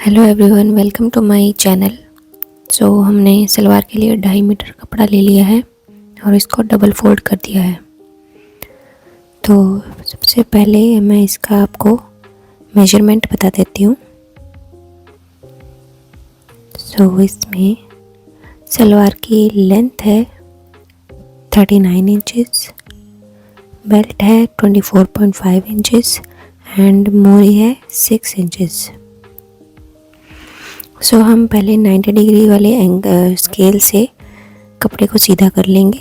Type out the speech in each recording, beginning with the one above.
Hello everyone, welcome to my channel. हमने सलवार के लिए 2.5 मीटर कपड़ा ले लिया है और इसको डबल फोल्ड कर दिया है। तो सबसे पहले मैं इसका आपको मेजरमेंट बता देती हूँ। इसमें सलवार की लेंथ है 39 इंचेस, बेल्ट है 24.5 इंचेस एंड मोरी है 6 इंचेस। हम पहले 90 डिग्री वाले स्केल से कपड़े को सीधा कर लेंगे।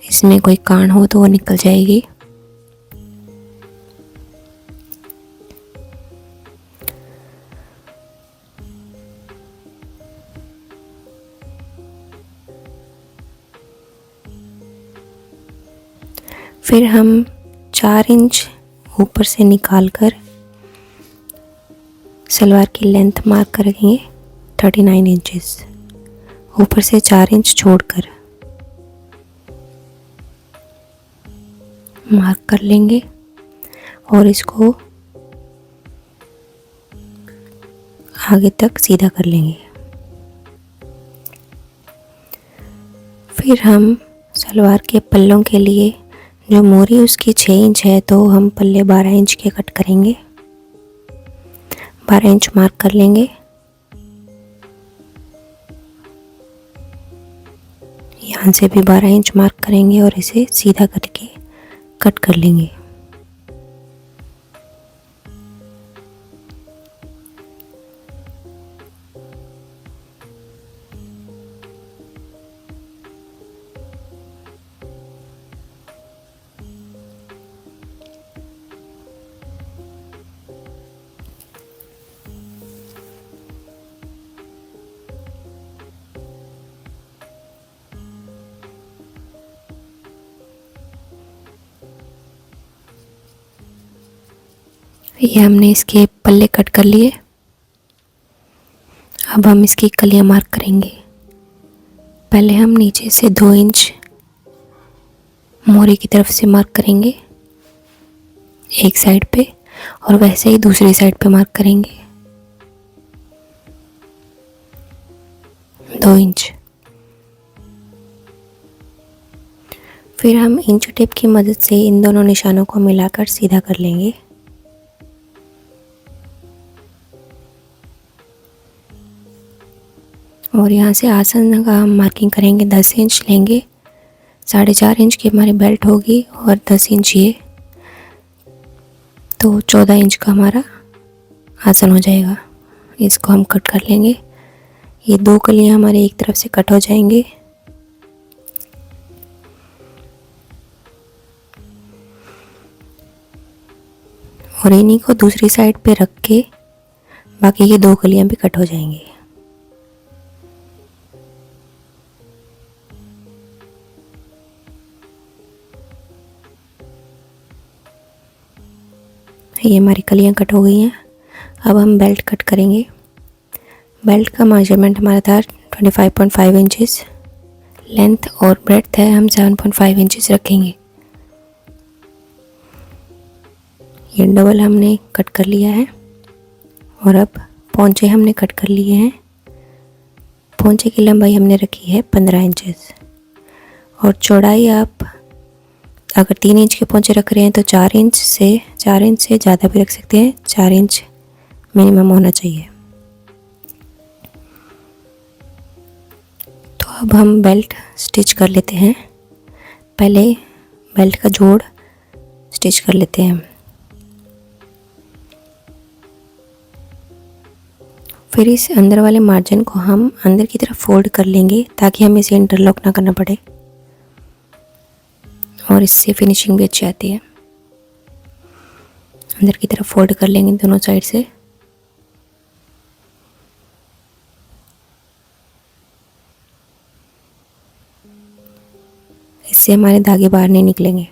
इसमें कोई कान हो तो वो निकल जाएगी। फिर हम 4 इंच ऊपर से निकालकर सलवार की लेंथ मार्क करेंगे 39 इंचेस, ऊपर से 4 इंच छोड़कर मार्क कर लेंगे और इसको आगे तक सीधा कर लेंगे। फिर हम सलवार के पल्लों के लिए जो मोरी उसकी 6 इंच है, तो हम पल्ले 12 इंच के कट करेंगे। 12 इंच मार्क कर लेंगे। यहाँ से भी 12 इंच मार्क करेंगे और इसे सीधा करके कट कर लेंगे। ये हमने इसके पल्ले कट कर लिए। अब हम इसकी कलियां मार्क करेंगे। पहले हम नीचे से 2 इंच मोरी की तरफ से मार्क करेंगे एक साइड पे, और वैसे ही दूसरी साइड पे मार्क करेंगे 2 इंच। फिर हम इंच टेप की मदद से इन दोनों निशानों को मिलाकर सीधा कर लेंगे। और यहाँ से आसन का हम मार्किंग करेंगे, 10 इंच लेंगे। 4.5 इंच की हमारी बेल्ट होगी और 10 इंच ये, तो 14 इंच का हमारा आसन हो जाएगा। इसको हम कट कर लेंगे। ये 2 कलियाँ हमारे एक तरफ से कट हो जाएंगे। और इन्हीं को दूसरी साइड पे रख के बाकी की 2 कलियाँ भी कट हो जाएंगी। ये हमारी कलियाँ कट हो गई हैं। अब हम बेल्ट कट करेंगे। बेल्ट का मेजरमेंट हमारा था 25.5 इंचेस, लेंथ और ब्रेड्थ है हम 7.5 इंचेस रखेंगे। ये डबल हमने कट कर लिया है। और अब पोंचे हमने कट कर लिए हैं। पोंचे की लंबाई हमने रखी है 15 इंचेस और चौड़ाई आप अगर 3 इंच के पोंचे रख रहे हैं तो 4 इंच से ज़्यादा भी रख सकते हैं। 4 इंच मिनिमम होना चाहिए। तो अब हम बेल्ट स्टिच कर लेते हैं। पहले बेल्ट का जोड़ स्टिच कर लेते हैं। फिर इस अंदर वाले मार्जिन को हम अंदर की तरफ फोल्ड कर लेंगे ताकि हमें इसे इंटरलॉक ना करना पड़े और इससे फिनिशिंग भी अच्छी आती है। अंदर की तरफ फोल्ड कर लेंगे दोनों साइड से। इससे हमारे धागे बाहर नहीं निकलेंगे।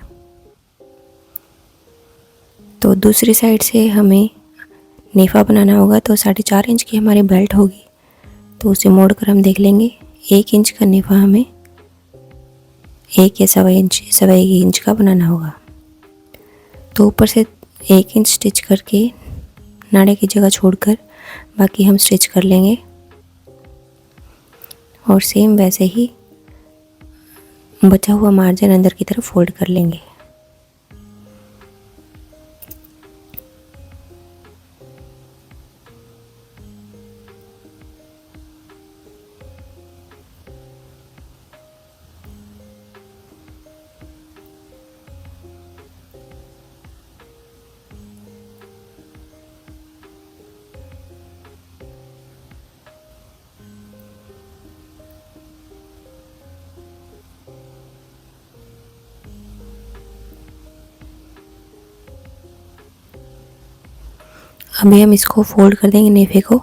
तो दूसरी साइड से हमें नेफा बनाना होगा। तो 4.5 इंच की हमारी बेल्ट होगी, तो उसे मोड़कर हम देख लेंगे। 1 इंच का नेफा हमें 1 या 1.25 इंच का बनाना होगा। तो ऊपर से 1 इंच स्टिच करके नाड़े की जगह छोड़कर बाकी हम स्टिच कर लेंगे। और सेम वैसे ही बचा हुआ मार्जिन अंदर की तरफ फोल्ड कर लेंगे। अभी हम इसको फोल्ड कर देंगे नेफे को।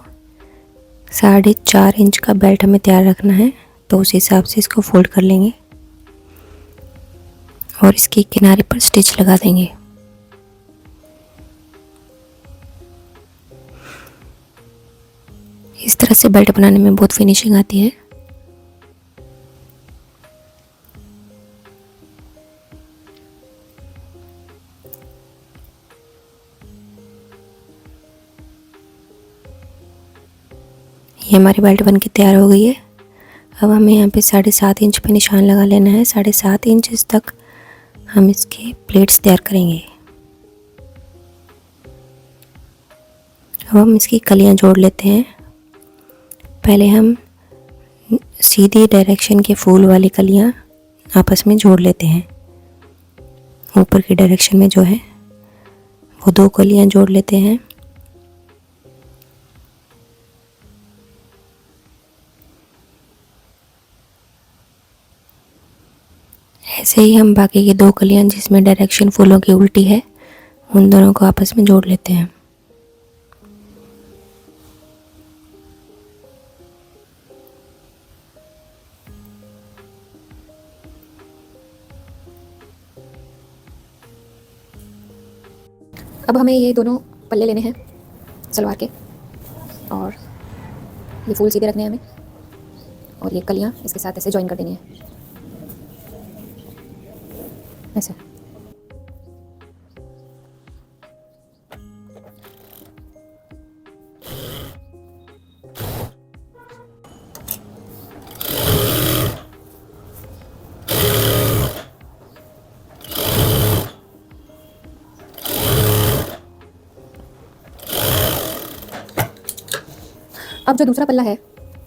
4.5 इंच का बेल्ट हमें तैयार रखना है, तो उस हिसाब से इसको फोल्ड कर लेंगे और इसके किनारे पर स्टिच लगा देंगे। इस तरह से बेल्ट बनाने में बहुत फिनिशिंग आती है। ये हमारी बेल्ट बन के तैयार हो गई है। अब हमें यहाँ पे 7.5 इंच पे निशान लगा लेना है। 7.5 इंच तक हम इसके प्लेट्स तैयार करेंगे। अब हम इसकी कलियाँ जोड़ लेते हैं। पहले हम सीधी डायरेक्शन के फूल वाली कलियाँ आपस में जोड़ लेते हैं। ऊपर की डायरेक्शन में जो है वो 2 कलियाँ जोड़ लेते हैं। ऐसे ही हम बाकी की 2 कलियाँ जिसमें डायरेक्शन फूलों की उल्टी है, उन दोनों को आपस में जोड़ लेते हैं। अब हमें ये दोनों पल्ले लेने हैं सलवार के, और ये फूल सीधे रखने हैं हमें, और ये कलियाँ इसके साथ ऐसे जॉइन कर देनी है, ऐसे। अब जो दूसरा पल्ला है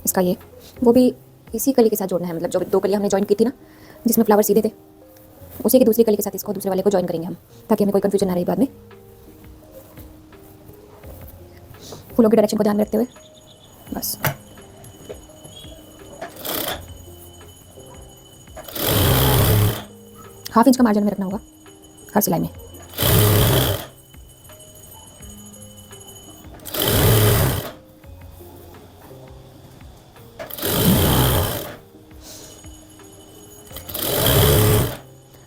इसका, ये वो भी इसी कली के साथ जोड़ना है। मतलब जो 2 कलियाँ हमने जॉइन की थी ना, जिसमें फ्लावर सीधे थे, उसी की दूसरी कली के साथ इसको दूसरे वाले को जॉइन करेंगे हम, ताकि हमें कोई कंफ्यूजन ना रहे बाद में। फूलों की डायरेक्शन को ध्यान में रखते हुए बस। ½ इंच का मार्जिन में रखना होगा हर सिलाई में।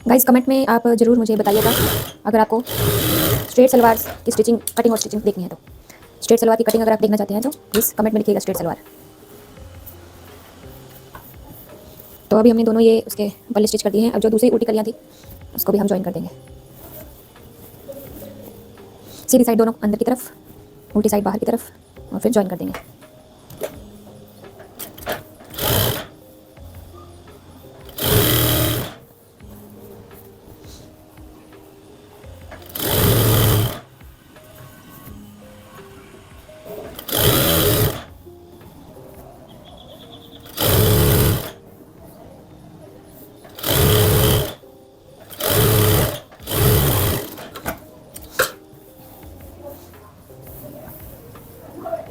गाइस, कमेंट में आप ज़रूर मुझे बताइएगा अगर आपको स्ट्रेट सलवार की स्टिचिंग, कटिंग और स्टिचिंग देखनी है तो। स्ट्रेट सलवार की कटिंग अगर आप देखना चाहते हैं तो प्लीज़ कमेंट में लिखिएगा स्ट्रेट सलवार। तो अभी हमने दोनों ये उसके पल्ले स्टिच कर दिए हैं। अब जो दूसरी उल्टी कलियाँ थी उसको भी हम जॉइन कर देंगे। सीधी साइड दोनों अंदर की तरफ, उल्टी साइड बाहर की तरफ, और फिर जॉइन कर देंगे।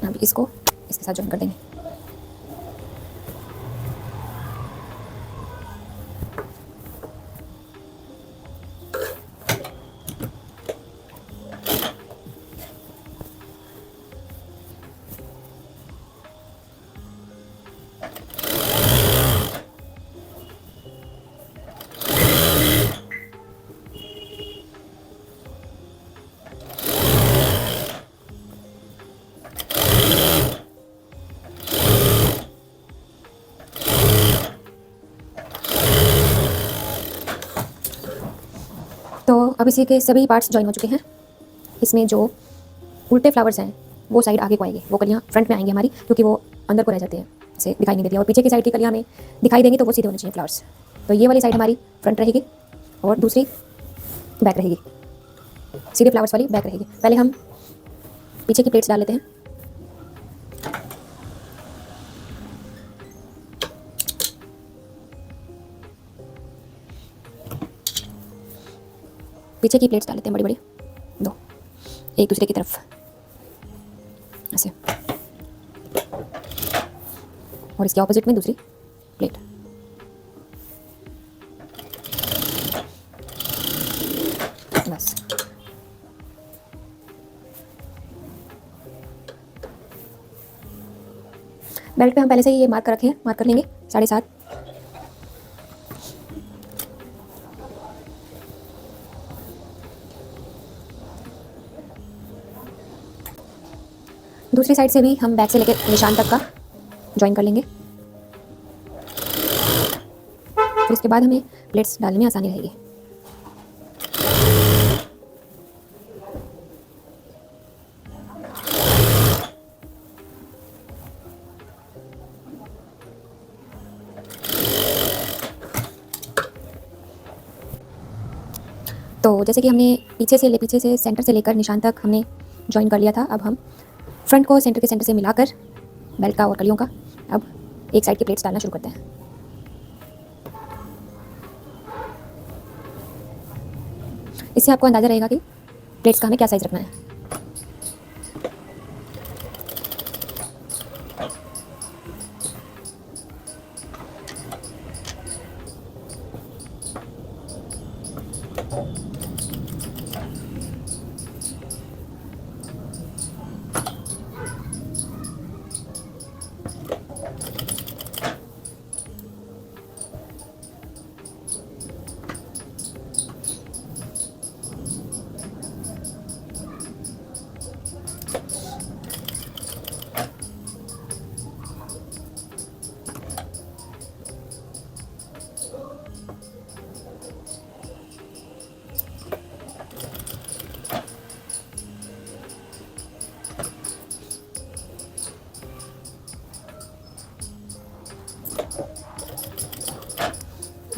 अब इसको इसके साथ जॉइन कर देंगे। तो अब इसी के सभी पार्ट्स जॉइन हो चुके हैं। इसमें जो उल्टे फ्लावर्स हैं वो साइड आगे को आएगी, वो कलियाँ फ्रंट में आएंगी हमारी, क्योंकि वो अंदर को रह जाती हैं, इसे दिखाई नहीं देती। और पीछे की साइड की कलियाँ हमें दिखाई देंगी तो वो सीधे होने चाहिए फ्लावर्स। तो ये वाली साइड हमारी फ्रंट रहेगी और दूसरी बैक रहेगी, सीधे फ्लावर्स वाली बैक रहेगी। पहले हम पीछे की प्लेट्स डाल लेते हैं। पीछे की प्लेट्स डाल लेते हैं बड़ी बड़ी, दो एक दूसरे की तरफ ऐसे, और इसके ऑपोजिट में दूसरी प्लेट। बस बेल्ट पे हम पहले से ही ये मार्क कर रखे हैं, मार्क कर लेंगे 7.5। दूसरी साइड से भी हम बैक से लेकर निशान तक का ज्वाइन कर लेंगे। फिर इसके बाद हमें प्लेट्स डालने में आसानी रहेगी। तो जैसे कि हमने पीछे से सेंटर से लेकर निशान तक हमने ज्वाइन कर लिया था, अब हम फ्रंट को सेंटर के सेंटर से मिलाकर बेल्ट का और कलियों का अब एक साइड की प्लेट्स डालना शुरू करते हैं। इससे आपको अंदाज़ा रहेगा कि प्लेट्स का हमें क्या साइज़ रखना है।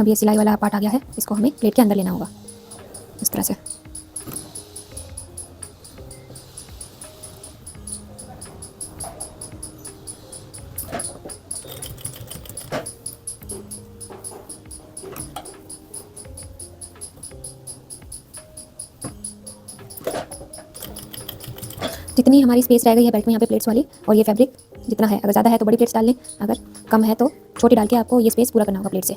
अब ये सिलाई वाला पार्ट आ गया है, इसको हमें प्लेट के अंदर लेना होगा इस तरह से। जितनी हमारी स्पेस रह गई है बेल्ट में यहाँ पे प्लेट्स वाली, और ये फैब्रिक जितना है, अगर ज़्यादा है तो बड़ी प्लेट्स डाल लें, अगर कम है तो छोटी डाल के आपको ये स्पेस पूरा करना होगा प्लेट से।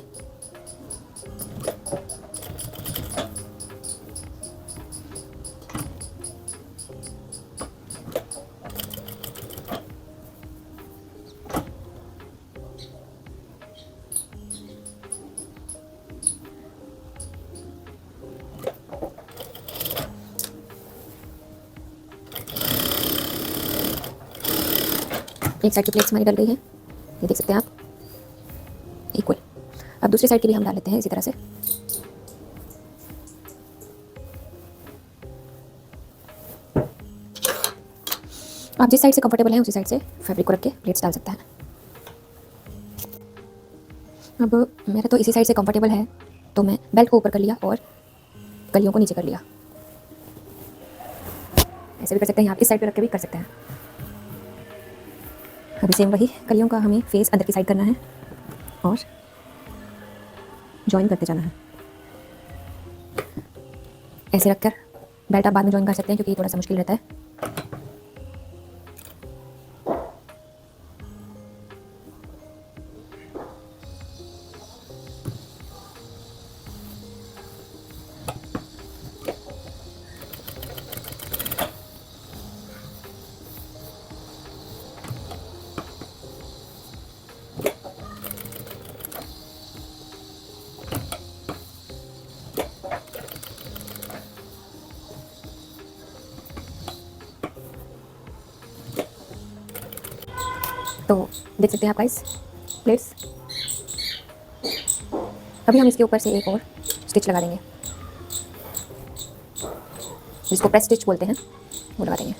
एक साइड की प्लेट्स हमारी डल गई है, ये देख सकते हैं आप, इक्वल। अब दूसरी साइड की भी हम डाल लेते हैं इसी तरह से। आप जिस साइड से कंफर्टेबल हैं उसी साइड से फैब्रिक को रख के प्लेट्स डाल सकते हैं। अब मेरा तो इसी साइड से कंफर्टेबल है, तो मैं बेल्ट को ऊपर कर लिया और कलियों को नीचे कर लिया। ऐसे भी कर सकते हैं, आप इस साइड पे रख के भी कर सकते हैं। अभी सेम वही कलियों का हमें फेस अंदर की साइड करना है और ज्वाइन करते जाना है। ऐसे रखकर बेल्ट आप बाद में ज्वाइन कर सकते हैं, क्योंकि ये थोड़ा सा मुश्किल रहता है। तो देख सकते हैं आप गाइस प्लेट्स। अभी हम इसके ऊपर से एक और स्टिच लगा देंगे, जिसको प्रेस स्टिच बोलते हैं, वो लगा देंगे।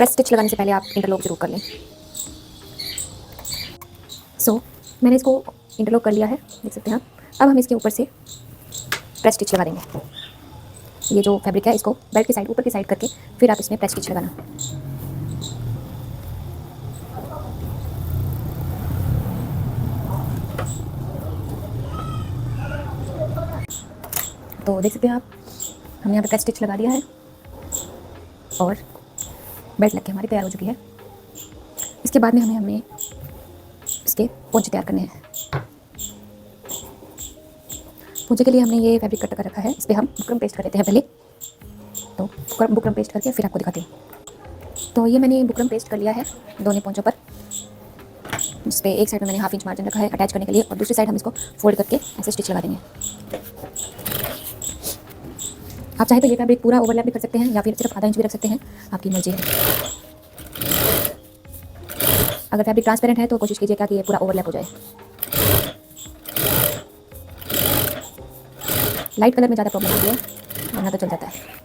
प्रेस स्टिच लगाने से पहले आप इंटरलॉक जरूर कर लें। सो मैंने इसको इंटरलॉक कर लिया है, देख सकते हैं आप। अब हम इसके ऊपर से प्रेस स्टिच लगा देंगे। ये जो फैब्रिक है इसको बेल्ट की साइड ऊपर की साइड करके फिर आप इसमें प्रेस स्टिच लगाना। तो देख सकते हैं आप, हमने यहाँ पे प्रेस स्टिच लगा दिया है और बेल्ट लग के हमारी तैयार हो चुकी है। इसके बाद में हमें इसके पोंचे तैयार करने हैं। पोंचे के लिए हमने ये फैब्रिक कट कर रखा है, इस पर हम बुकरम पेस्ट कर देते हैं पहले। तो बुकरम पेस्ट करके फिर आपको दिखाते हैं। तो ये मैंने बुकरम पेस्ट कर लिया है दोनों पोंचों पर। इस पर एक साइड में मैंने 1/2 इंच मार्जिन रखा है अटैच करने के लिए, और दूसरी साइड हम इसको फोल्ड करके ऐसे स्टिच लगा देंगे। आप चाहे तो ये फैब्रिक पूरा ओवरलैप भी कर सकते हैं या फिर सिर्फ आधा इंच भी रख सकते हैं, आपकी मर्जी है। अगर फैब्रिक ट्रांसपेरेंट है तो कोशिश कीजिएगा कि ये पूरा ओवरलैप हो जाए। लाइट कलर में ज़्यादा प्रॉब्लम होती है, वरना तो चल जाता है।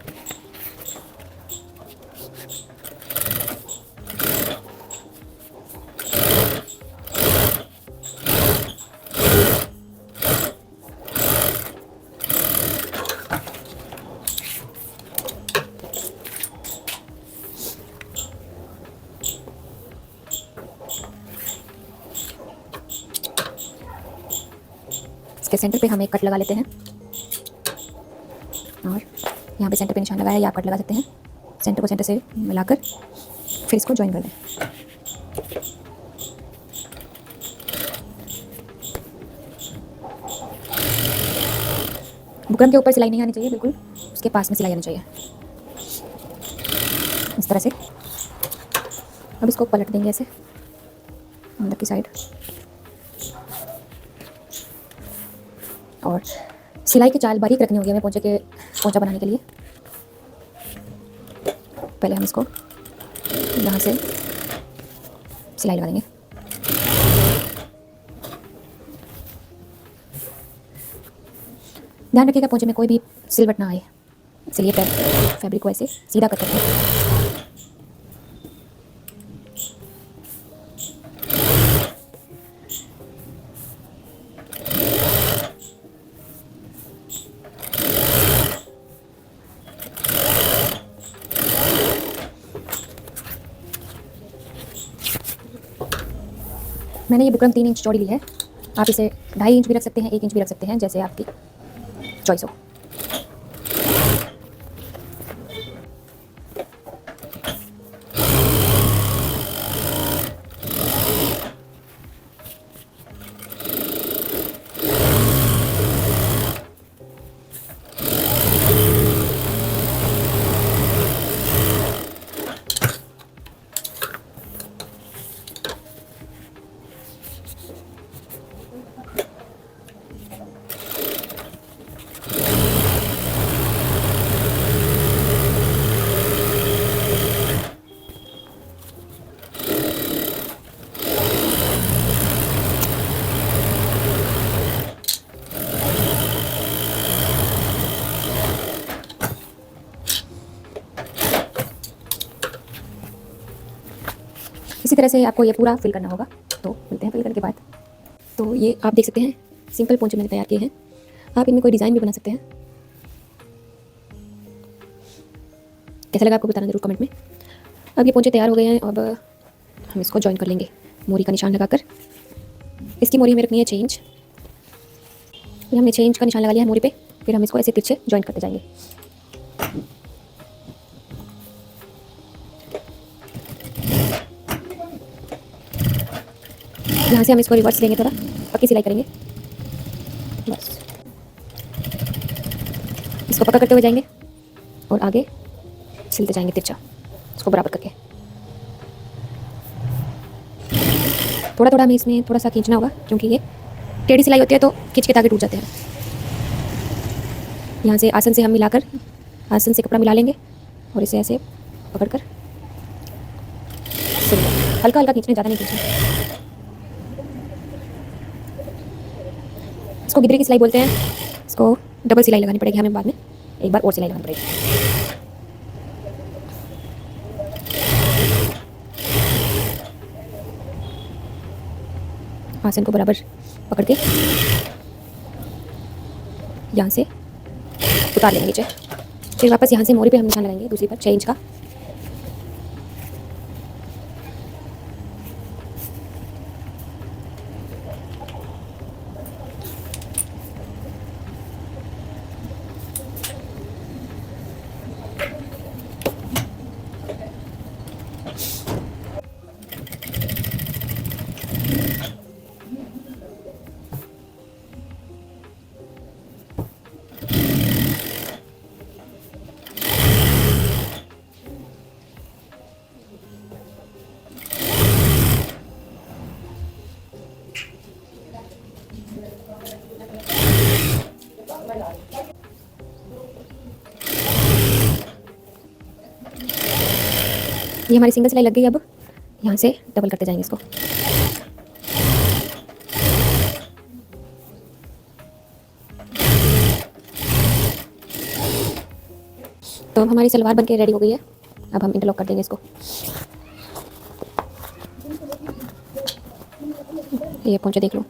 इसके सेंटर पे हम एक कट लगा लेते हैं, और यहाँ पे सेंटर पे निशान लगाया या आप कट लगा सकते हैं। सेंटर को सेंटर से मिलाकर फिर इसको ज्वाइन कर दें। बुकरम के ऊपर सिलाई नहीं आनी चाहिए, बिल्कुल उसके पास में सिलाई आनी चाहिए, इस तरह से। अब इसको पलट देंगे ऐसे अंदर की साइड, और सिलाई की चाल बारीक रखनी होगी हमें पोंचा बनाने के लिए। पहले हम इसको यहाँ से सिलाई लगा देंगे। ध्यान रखिएगा पोंचे में कोई भी सिलवट ना आए, इसलिए फैब्रिक को ऐसे सीधा कर सकते हैं। मैंने ये बुकरम 3 इंच चौड़ी ली है, आप इसे 2.5 इंच भी रख सकते हैं, 1 इंच भी रख सकते हैं, जैसे आपकी चॉइस हो। इसी तरह से आपको ये पूरा फिल करना होगा। तो मिलते हैं फिल करने के बाद। तो ये आप देख सकते हैं सिंपल पोंचे मैंने तैयार किए हैं, आप इनमें कोई डिज़ाइन भी बना सकते हैं। कैसा लगा आपको बताना जरूर कमेंट में। अब ये पोंचे तैयार हो गए हैं, अब हम इसको ज्वाइन कर लेंगे मोरी का निशान लगाकर। इसकी मोरी हमें रखनी है चेंज, हमने चेंज का निशान लगा लिया है मोरी पे, फिर हम इसको ऐसे पीछे ज्वाइन करते जाएंगे। यहाँ से हम इसको रिवर्स देंगे, थोड़ा पक्की सिलाई करेंगे, बस इसको पक्का करते हुए जाएंगे और आगे सिलते जाएंगे तिरछा, इसको बराबर करके। थोड़ा थोड़ा हमें इसमें थोड़ा सा खींचना होगा, क्योंकि ये टेढ़ी सिलाई होती है तो खींच के धागे टूट जाते हैं। यहाँ से आसन से हम मिलाकर, आसन से कपड़ा मिला लेंगे और इसे ऐसे पकड़कर हल्का हल्का खींचना, ज़्यादा नहीं खींचना। इसको गिदरे की सिलाई बोलते हैं। इसको डबल सिलाई लगानी पड़ेगी हमें, बाद में एक बार और सिलाई लगानी पड़ेगी। आसन को बराबर पकड़ के यहाँ से उतार लेंगे नीचे। फिर वापस यहाँ से मोरी पे हम निशान लगाएंगे दूसरी पर 6 इंच का। ये हमारी सिंगल सिलाई लग गई। अब यहाँ से डबल करते जाएंगे इसको। तो अब हमारी सलवार बनके रेडी हो गई है। अब हम इंटरलॉक कर देंगे इसको। ये पोंचे देख लो।